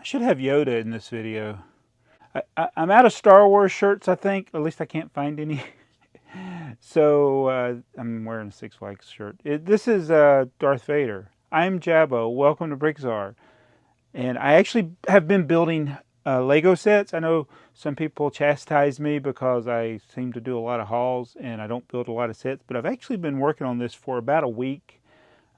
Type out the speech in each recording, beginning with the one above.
I should have Yoda in this video. I'm out of Star Wars shirts, I think. At least I can't find any. So I'm wearing a Six Flags shirt. This is Darth Vader. I'm Jabbo. Welcome to BrickTsar. And I actually have been building Lego sets. I know some people chastise me because I seem to do a lot of hauls and I don't build a lot of sets, but I've actually been working on this for about a week.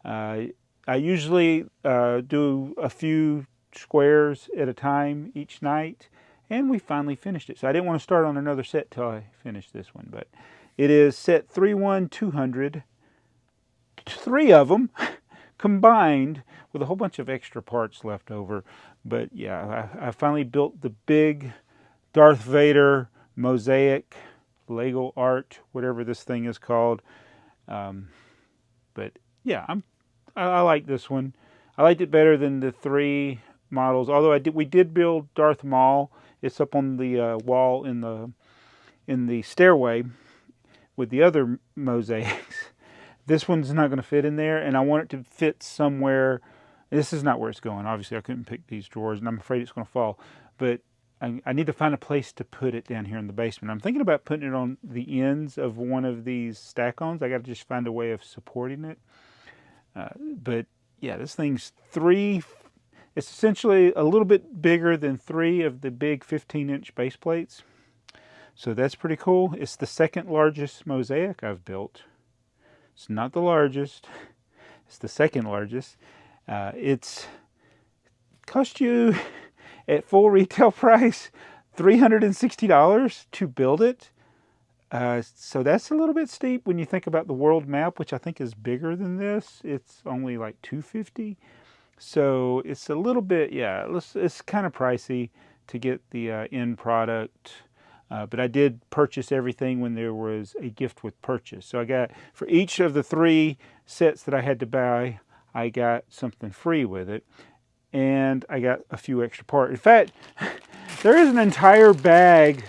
I usually do a few squares at a time each night, and we finally finished it. So I didn't want to start on another set till I finished this one, but it is set 31200, 3 of them combined with a whole bunch of extra parts left over. But yeah, I finally built the big Darth Vader mosaic Lego art, whatever this thing is called. But yeah, I like this one. I liked it better than the 3 models. Although we did build Darth Maul. It's up on the wall in the stairway with the other mosaics. This one's not going to fit in there, and I want it to fit somewhere. This is not where it's going. Obviously, I couldn't pick these drawers, and I'm afraid it's going to fall. But I need to find a place to put it down here in the basement. I'm thinking about putting it on the ends of one of these stack-ons. I got to just find a way of supporting it. But yeah, this thing's 3. It's essentially a little bit bigger than 3 of the big 15-inch base plates. So that's pretty cool. It's the second largest mosaic I've built. It's not the largest. It's the second largest. It's cost you at full retail price $360 to build it. So that's a little bit steep when you think about the world map, which I think is bigger than this. It's only like $250. So it's a little bit, yeah, it's kind of pricey to get the end product. But I did purchase everything when there was a gift with purchase. So I got, for each of the 3 sets that I had to buy, I got something free with it. And I got a few extra parts. In fact, there is an entire bag.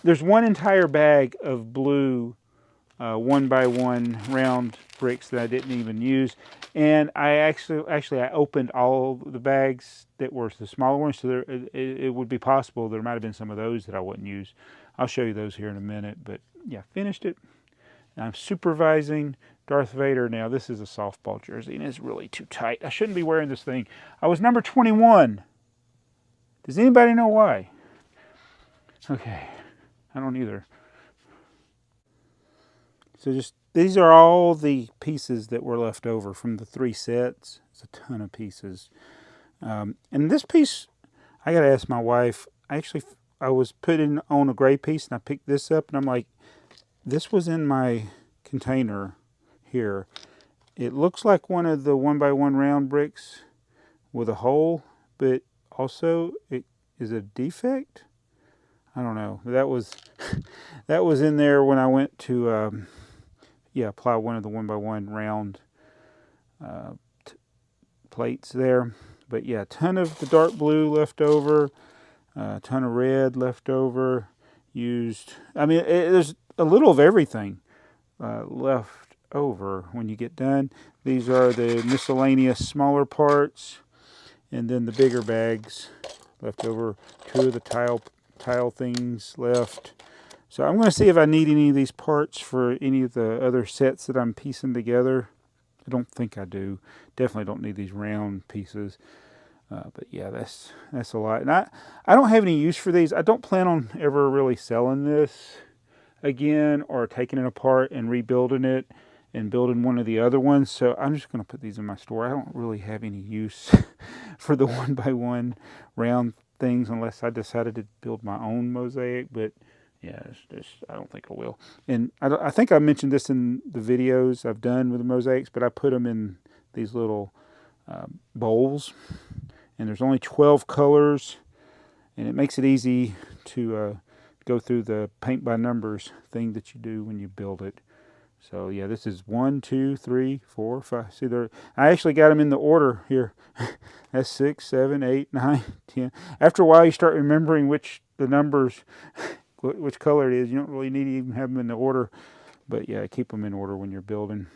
There's one entire bag of blue 1x1 round bricks that I didn't even use. And I actually I opened all the bags that were the smaller ones, so it would be possible there might have been some of those that I wouldn't use. I'll show you those here in a minute. But yeah, finished it. I'm supervising Darth Vader now. This is a softball jersey, and it's really too tight. I shouldn't be wearing this thing. I was number 21. Does anybody know why? Okay, I don't either. So just, these are all the pieces that were left over from the 3 sets. It's a ton of pieces. And this piece, I got to ask my wife. I was putting on a gray piece, and I picked this up, and I'm like, this was in my container here. It looks like one of the 1x1 round bricks with a hole, but also it is a defect. I don't know. That was that was in there when I went to apply one of the 1x1 round plates there. But yeah, a ton of the dark blue left over, a ton of red left over. Used. I mean, there's a little of everything left over when you get done. These are the miscellaneous smaller parts, and then the bigger bags left over. 2 of the tile things left. So I'm going to see if I need any of these parts for any of the other sets that I'm piecing together. I don't think I do. Definitely don't need these round pieces. But yeah, that's a lot. And I don't have any use for these. I don't plan on ever really selling this again or taking it apart and rebuilding it and building one of the other ones. So I'm just going to put these in my store. I don't really have any use for the 1x1 round things unless I decided to build my own mosaic. But yeah, I don't think I will. And I think I mentioned this in the videos I've done with the mosaics, but I put them in these little bowls. And there's only 12 colors, and it makes it easy to go through the paint by numbers thing that you do when you build it. So yeah, this is 1, 2, 3, 4, 5. See there, I actually got them in the order here. That's 6, 7, 8, 9, 10. After a while, you start remembering which color it is. You don't really need to even have them in the order, but yeah, keep them in order when you're building.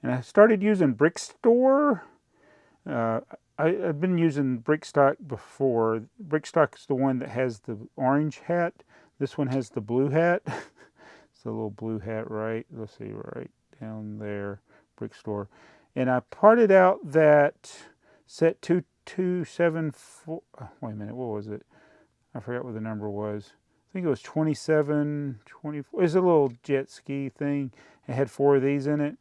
And I started using BrickTsar. I've been using Brickstock before. Brickstock is the one that has the orange hat. This one has the blue hat. It's a little blue hat, right? Let's see, right down there, Brick Store. And I parted out that set 2274. Oh, wait a minute, what was it? I forgot what the number was. I think it was 27, 24. It was a little jet ski thing. It had 4 of these in it.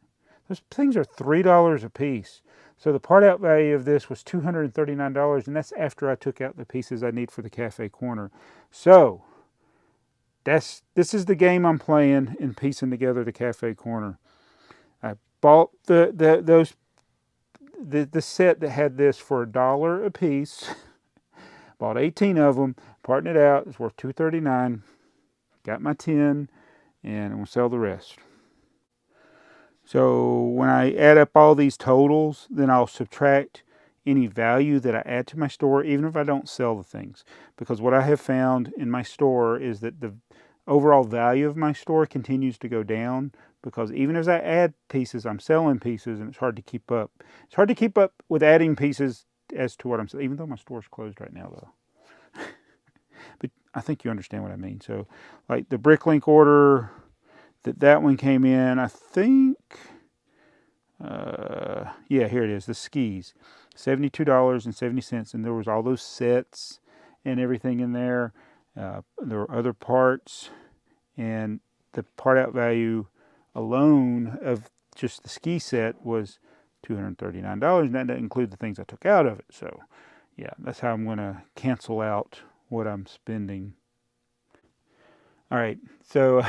Those things are $3 a piece. So the part out value of this was $239, and that's after I took out the pieces I need for the cafe corner. So this is the game I'm playing in piecing together the cafe corner. I bought the set that had this for $1 a piece. Bought 18 of them, parting it out. It's worth $239. Got my 10, and I'm gonna sell the rest. So when I add up all these totals, then I'll subtract any value that I add to my store, even if I don't sell the things. Because what I have found in my store is that the overall value of my store continues to go down, because even as I add pieces, I'm selling pieces, and it's hard to keep up. It's hard to keep up with adding pieces as to what I'm selling, even though my store's closed right now, though. But I think you understand what I mean. So, like the Bricklink order, that one came in, I think, yeah, here it is, the skis, $72.70, and there was all those sets and everything in there. There were other parts, and the part out value alone of just the ski set was $239, and that doesn't include the things I took out of it. So, yeah, that's how I'm going to cancel out what I'm spending. All right, so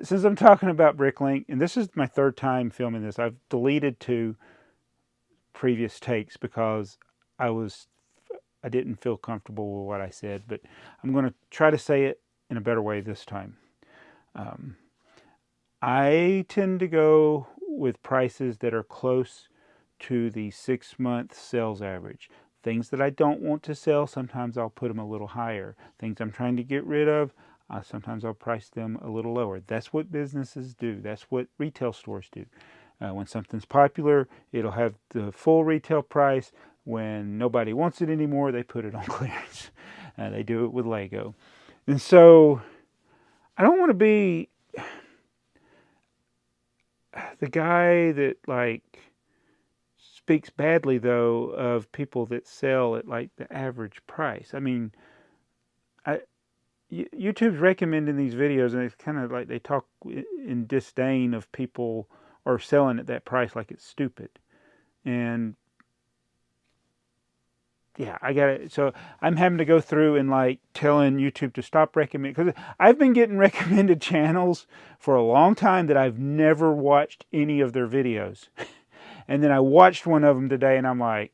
since I'm talking about Bricklink, and this is my 3rd time filming this, I've deleted 2 previous takes because I didn't feel comfortable with what I said, but I'm going to try to say it in a better way this time. I tend to go with prices that are close to the 6-month sales average. Things that I don't want to sell, sometimes I'll put them a little higher. Things I'm trying to get rid of, sometimes I'll price them a little lower. That's what businesses do. That's what retail stores do. When something's popular, it'll have the full retail price. When nobody wants it anymore, they put it on clearance. They do it with Lego. And so I don't want to be the guy that like speaks badly, though, of people that sell at like the average price. I mean, YouTube's recommending these videos, and it's kind of like they talk in disdain of people or selling at that price like it's stupid. And yeah, I got it. So I'm having to go through and like telling YouTube to stop recommending, because I've been getting recommended channels for a long time that I've never watched any of their videos. And then I watched one of them today, and I'm like,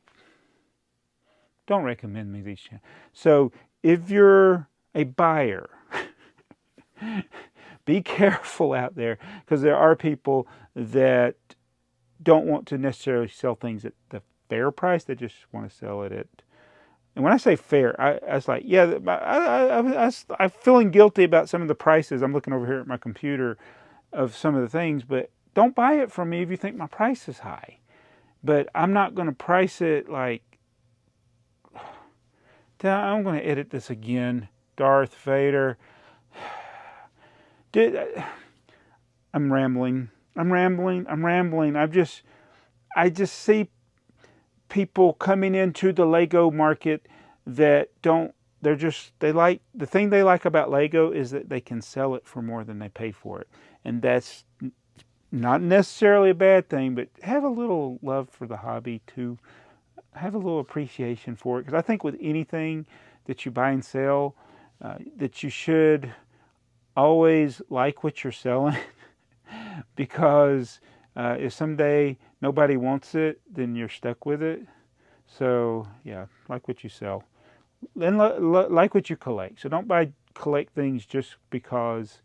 don't recommend me these channels. So if you're a buyer, be careful out there, because there are people that don't want to necessarily sell things at the fair price. They just want to sell it at, and when I say fair, I was like, yeah, I'm feeling guilty about some of the prices. I'm looking over here at my computer of some of the things, but don't buy it from me if you think my price is high. But I'm not going to price it like, I'm going to edit this again. Darth Vader. I'm rambling. I just see people coming into the Lego market that the thing they like about Lego is that they can sell it for more than they pay for it. And that's not necessarily a bad thing, but have a little love for the hobby too. Have a little appreciation for it. Because I think with anything that you buy and sell, that you should always like what you're selling. Because if someday nobody wants it, then you're stuck with it. So yeah, like what you sell. Then like what you collect. So don't collect things just because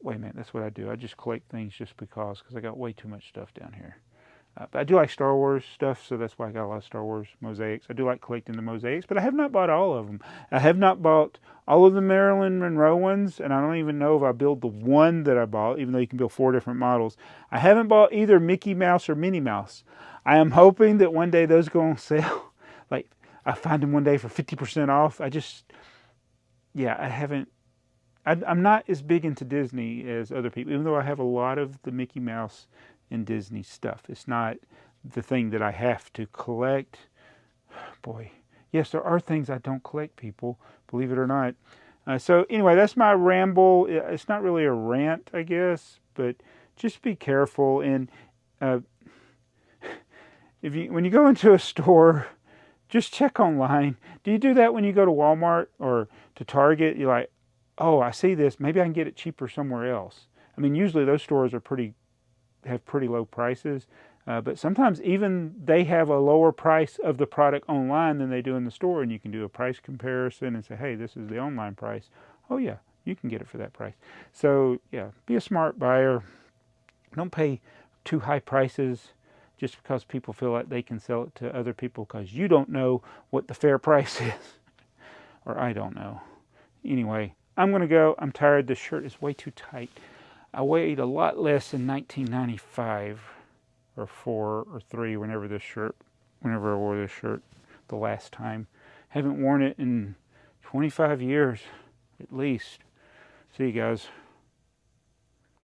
wait a minute, that's what I do. I just collect things just because I got way too much stuff down here. But I do like Star Wars stuff, so that's why I got a lot of Star Wars mosaics. I do like collecting the mosaics, but I have not bought all of them. I have not bought all of the Marilyn Monroe ones, and I don't even know if I build the one that I bought, even though you can build 4 different models. I haven't bought either Mickey Mouse or Minnie Mouse. I am hoping that one day those go on sale. Like, I find them one day for 50% off. I haven't. I'm not as big into Disney as other people, even though I have a lot of the Mickey Mouse and Disney stuff. It's not the thing that I have to collect. Boy, yes, there are things I don't collect, people, believe it or not. So anyway, that's my ramble. It's not really a rant, I guess, but just be careful. And when you go into a store, just check online. Do you do that when you go to Walmart or to Target? You're like, oh, I see this. Maybe I can get it cheaper somewhere else. I mean, usually those stores are have pretty low prices, but sometimes even they have a lower price of the product online than they do in the store, and you can do a price comparison and say, hey, this is the online price. Oh yeah, you can get it for that price. So yeah, be a smart buyer. Don't pay too high prices just because people feel like they can sell it to other people, because you don't know what the fair price is. Or I don't know. Anyway, I'm going to go. I'm tired. This shirt is way too tight. I weighed a lot less in 1995 or 4 or 3 whenever I wore this shirt the last time. Haven't worn it in 25 years at least. See you guys.